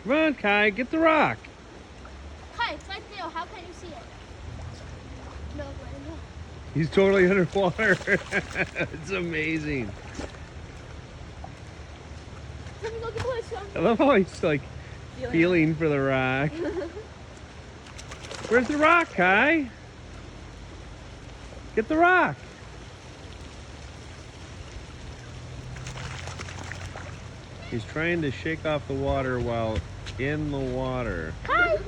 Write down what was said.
Come on, Kai, get the rock. Kai, it's right there. How can you see it? No, right now. He's totally underwater. It's amazing. Let me go get one. I love how he's like feeling for the rock. Where's the rock, Kai? Get the rock. He's trying to shake off the water while in the water. Kai!